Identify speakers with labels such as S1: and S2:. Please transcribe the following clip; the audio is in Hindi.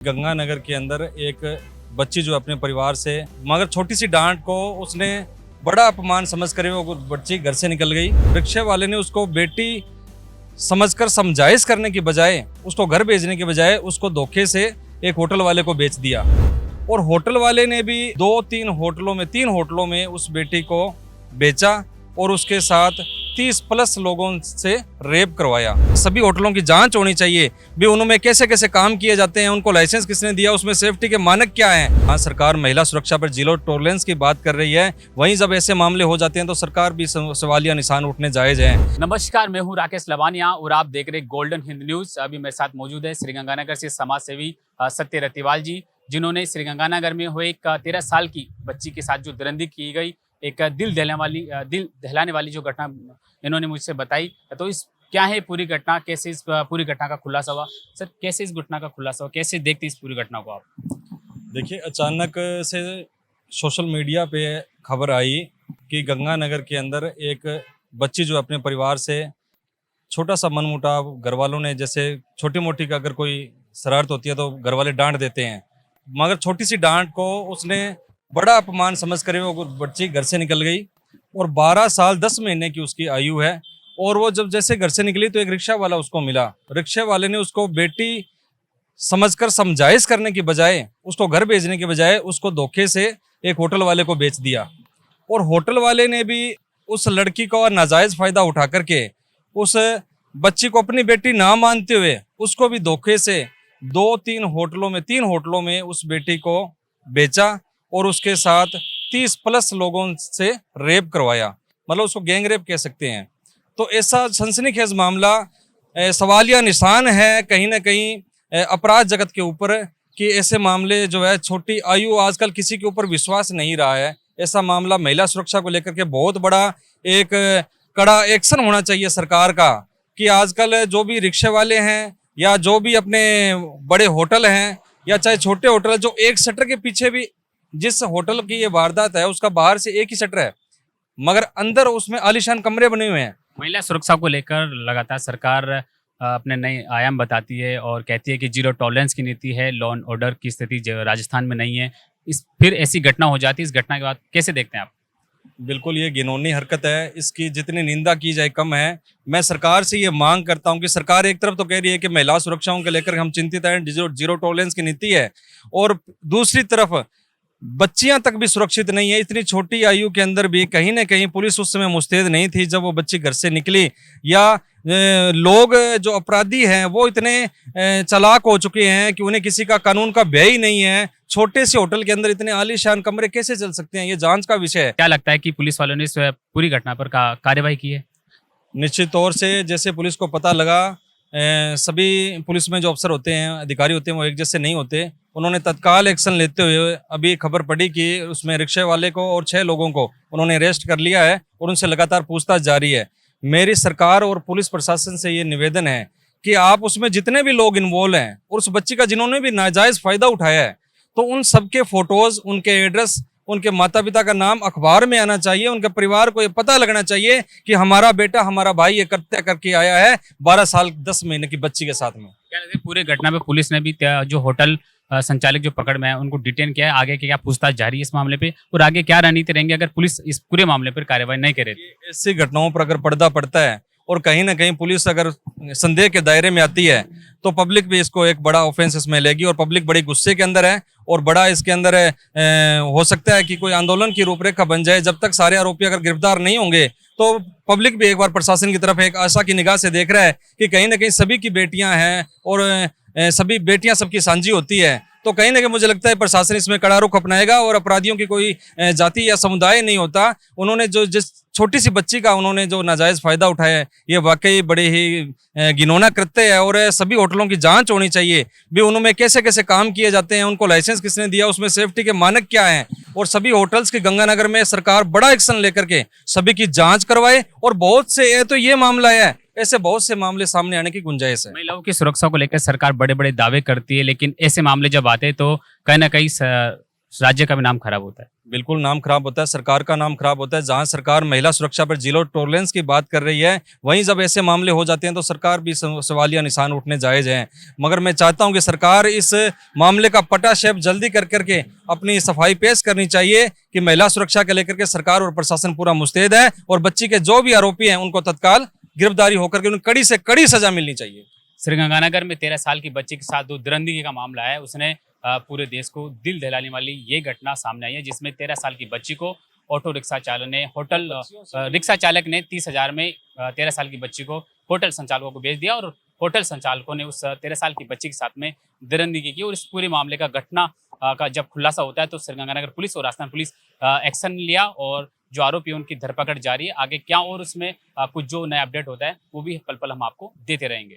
S1: गंगानगर के अंदर एक बच्ची जो अपने परिवार से मगर छोटी सी डांट को उसने बड़ा अपमान समझकर वो बच्ची घर से निकल गई। रिक्शे वाले ने उसको बेटी समझकर समझाइश करने की बजाय, उसको घर भेजने के बजाय उसको धोखे से एक होटल वाले को बेच दिया। और होटल वाले ने भी 3 होटलों में उस बेटी को बेचा और उसके साथ 30+ लोगों से रेप करवाया। सभी होटलों की जांच होनी चाहिए भी उनमें कैसे कैसे काम किए जाते हैं, उनको लाइसेंस किसने दिया, उसमें सेफ्टी के मानक क्या हैं। हाँ, सरकार महिला सुरक्षा पर जीरो टॉलरेंस की बात कर रही है, वहीं जब ऐसे मामले हो जाते हैं तो सरकार भी सवालिया निशान उठने जायज है।
S2: नमस्कार, मैं हूं राकेश लवानिया और आप देख रहे गोल्डन हिंद न्यूज। अभी मेरे साथ मौजूद है श्रीगंगानगर से समाज सेवी सत्य रतिवाल जी, जिन्होंने श्रीगंगानगर में हुए एक 13 साल की बच्ची के साथ जो दरिंदगी की गई, एक दिल दहलाने वाली जो घटना इन्होंने मुझसे बताई। तो इस क्या है पूरी घटना, कैसे इस पूरी घटना का खुलासा हुआ? सर, कैसे इस घटना का खुलासा हुआ, कैसे देखते इस पूरी घटना को आप?
S1: देखिए, अचानक से सोशल मीडिया पे खबर आई कि गंगानगर के अंदर एक बच्ची जो अपने परिवार से छोटा सा मनमुटाव, घर वालों ने जैसे छोटी मोटी का अगर कोई शरारत होती है तो घर वाले डांट देते हैं, मगर छोटी सी डांट को उसने बड़ा अपमान समझकर वो बच्ची घर से निकल गई। और 12 साल 10 महीने की उसकी आयु है। और वो जब जैसे घर से निकली तो एक रिक्शा वाला उसको मिला। रिक्शे वाले ने उसको बेटी समझकर समझाइश करने की बजाय, उसको घर भेजने के बजाय उसको धोखे से एक होटल वाले को बेच दिया। और होटल वाले ने भी उस लड़की का नाजायज फायदा उठा करके उस बच्ची को अपनी बेटी ना मानते हुए उसको भी धोखे से 3 होटलों में उस बेटी को बेचा और उसके साथ 30+ लोगों से रेप करवाया। मतलब उसको गैंग रेप कह सकते हैं। तो ऐसा सनसनीखेज मामला सवालिया निशान है कहीं ना कहीं अपराध जगत के ऊपर कि ऐसे मामले जो है, छोटी आयु, आजकल किसी के ऊपर विश्वास नहीं रहा है। ऐसा मामला महिला सुरक्षा को लेकर के बहुत बड़ा एक कड़ा एक्शन होना चाहिए सरकार का कि आजकल जो भी रिक्शे वाले हैं या जो भी अपने बड़े होटल हैं या चाहे छोटे होटल, जो एक शटर के पीछे भी, जिस होटल की ये वारदात है उसका बाहर से एक ही शटर है मगर अंदर उसमें आलीशान कमरे बने हुए हैं।
S2: महिला सुरक्षा को लेकर लगातार सरकार अपने नए आयाम बताती है और कहती है कि जीरो टॉलरेंस की नीति है। लॉ एंड ऑर्डर की स्थिति राजस्थान में नहीं है। फिर ऐसी घटना हो जाती है, इस घटना के बाद कैसे देखते हैं आप?
S1: बिल्कुल, ये घिनौनी हरकत है, इसकी जितनी निंदा की जाए कम है। मैं सरकार से ये मांग करता हूं कि सरकार एक तरफ तो कह रही है कि महिला सुरक्षाओं को लेकर हम चिंतित हैं, जीरो टॉलरेंस की नीति है, और दूसरी तरफ बच्चियां तक भी सुरक्षित नहीं है। इतनी छोटी आयु के अंदर भी कहीं ना कहीं पुलिस उस समय मुस्तैद नहीं थी जब वो बच्ची घर से निकली, या लोग जो अपराधी हैं वो इतने चालाक हो चुके हैं कि उन्हें किसी का कानून का भय ही नहीं है। छोटे से होटल के अंदर इतने आलीशान कमरे कैसे चल सकते हैं, ये जांच का विषय है।
S2: क्या लगता है कि पुलिस वालों ने इस पूरी घटना पर कार्यवाही की है?
S1: निश्चित तौर से जैसे पुलिस को पता लगा, सभी पुलिस में जो अफसर होते हैं, अधिकारी होते हैं, वो एक जैसे नहीं होते। उन्होंने तत्काल एक्शन लेते हुए अभी खबर पड़ी कि उसमें रिक्शे वाले को और 6 लोगों को उन्होंने अरेस्ट कर लिया है और उनसे लगातार पूछताछ जारी है। मेरी सरकार और पुलिस प्रशासन से ये निवेदन है कि आप उसमें जितने भी लोग इन्वॉल्व हैं और उस बच्ची का जिन्होंने भी नाजायज फायदा उठाया है, तो उन सबके फोटोज, उनके एड्रेस, उनके माता पिता का नाम अखबार में आना चाहिए। उनके परिवार को ये पता लगना चाहिए कि हमारा बेटा, हमारा भाई ये कृत्य करके आया है 12 साल 10 महीने की बच्ची के साथ में।
S2: क्या लगता है पूरे घटना में पुलिस ने भी जो होटल संचालक जो पकड़ में है उनको डिटेन किया है? आगे क्या पूछताछ जारी है इस मामले पे, और आगे क्या रणनीति रहेंगे अगर पुलिस इस पूरे मामले पर कार्रवाई नहीं करे?
S1: ऐसी घटनाओं पर अगर पर्दा पड़ता है और कहीं ना कहीं पुलिस अगर संदेह के दायरे में आती है तो पब्लिक भी इसको एक बड़ा ऑफेंस इसमें लेगी और पब्लिक बड़ी गुस्से के अंदर है और बड़ा इसके अंदर हो सकता है कि कोई आंदोलन की रूपरेखा बन जाए। जब तक सारे आरोपी अगर गिरफ्तार नहीं होंगे तो पब्लिक भी एक बार प्रशासन की तरफ एक आशा की निगाह से देख रहा है कि कहीं ना कहीं सभी की बेटियां हैं और सभी बेटियां सबकी साझी होती है। तो कहीं ना कहीं मुझे लगता है प्रशासन इसमें कड़ा रुख अपनाएगा और अपराधियों की कोई जाति या समुदाय नहीं होता। उन्होंने जो जिस छोटी सी बच्ची का उन्होंने जो नाजायज फायदा उठाया है, ये वाकई बड़े ही घिनौना कृत्य है। और सभी होटलों की जांच होनी चाहिए भी उनमें कैसे कैसे काम किए जाते हैं, उनको लाइसेंस किसने दिया, उसमें सेफ्टी के मानक क्या हैं, और सभी होटल्स की गंगानगर में सरकार बड़ा एक्शन लेकर के सभी की जांच करवाए। और बहुत से तो ये मामला है, ऐसे बहुत से मामले सामने आने की गुंजाइश है।
S2: महिलाओं की सुरक्षा को लेकर सरकार बड़े बड़े दावे करती है, लेकिन ऐसे मामले जब आते हैं तो कहीं ना कहीं राज्य का भी नाम खराब होता है।
S1: बिल्कुल नाम खराब होता है, सरकार का नाम खराब होता है। जहां सरकार महिला सुरक्षा पर जीरो टॉलरेंस की बात कर रही है, वहीं जब ऐसे मामले हो जाते हैं तो सरकार भी सवालिया निशान उठने जायज हैं। मगर मैं चाहता हूं कि सरकार इस मामले का पटाक्षेप जल्दी कर करके अपनी सफाई पेश करनी चाहिए कि महिला सुरक्षा के लेकर के सरकार और प्रशासन पूरा मुस्तैद है और बच्ची के जो भी आरोपी हैं उनको तत्काल गिरफ्तारी होकर के उन्हें कड़ी से कड़ी सजा मिलनी चाहिए।
S2: श्रीगंगानगर में 13 साल की बच्ची के साथ जो दरिंदगी का मामला है, उसने पूरे देश को दिल दहलाने वाली ये घटना सामने आई है, जिसमें 13 साल की बच्ची को ऑटो रिक्शा चालक ने रिक्शा चालक ने 30,000 में 13 साल की बच्ची को होटल संचालकों को बेच दिया और होटल संचालकों ने उस 13 साल की बच्ची के साथ में दरिंदगी की। और इस पूरे मामले का घटना का जब खुलासा होता है तो श्रीगंगानगर पुलिस और राजस्थान पुलिस एक्शन लिया और जो आरोपी है उनकी धरपकड़ जारी है। आगे क्या और उसमें कुछ जो नया अपडेट होता है वो भी पल पल हम आपको देते रहेंगे।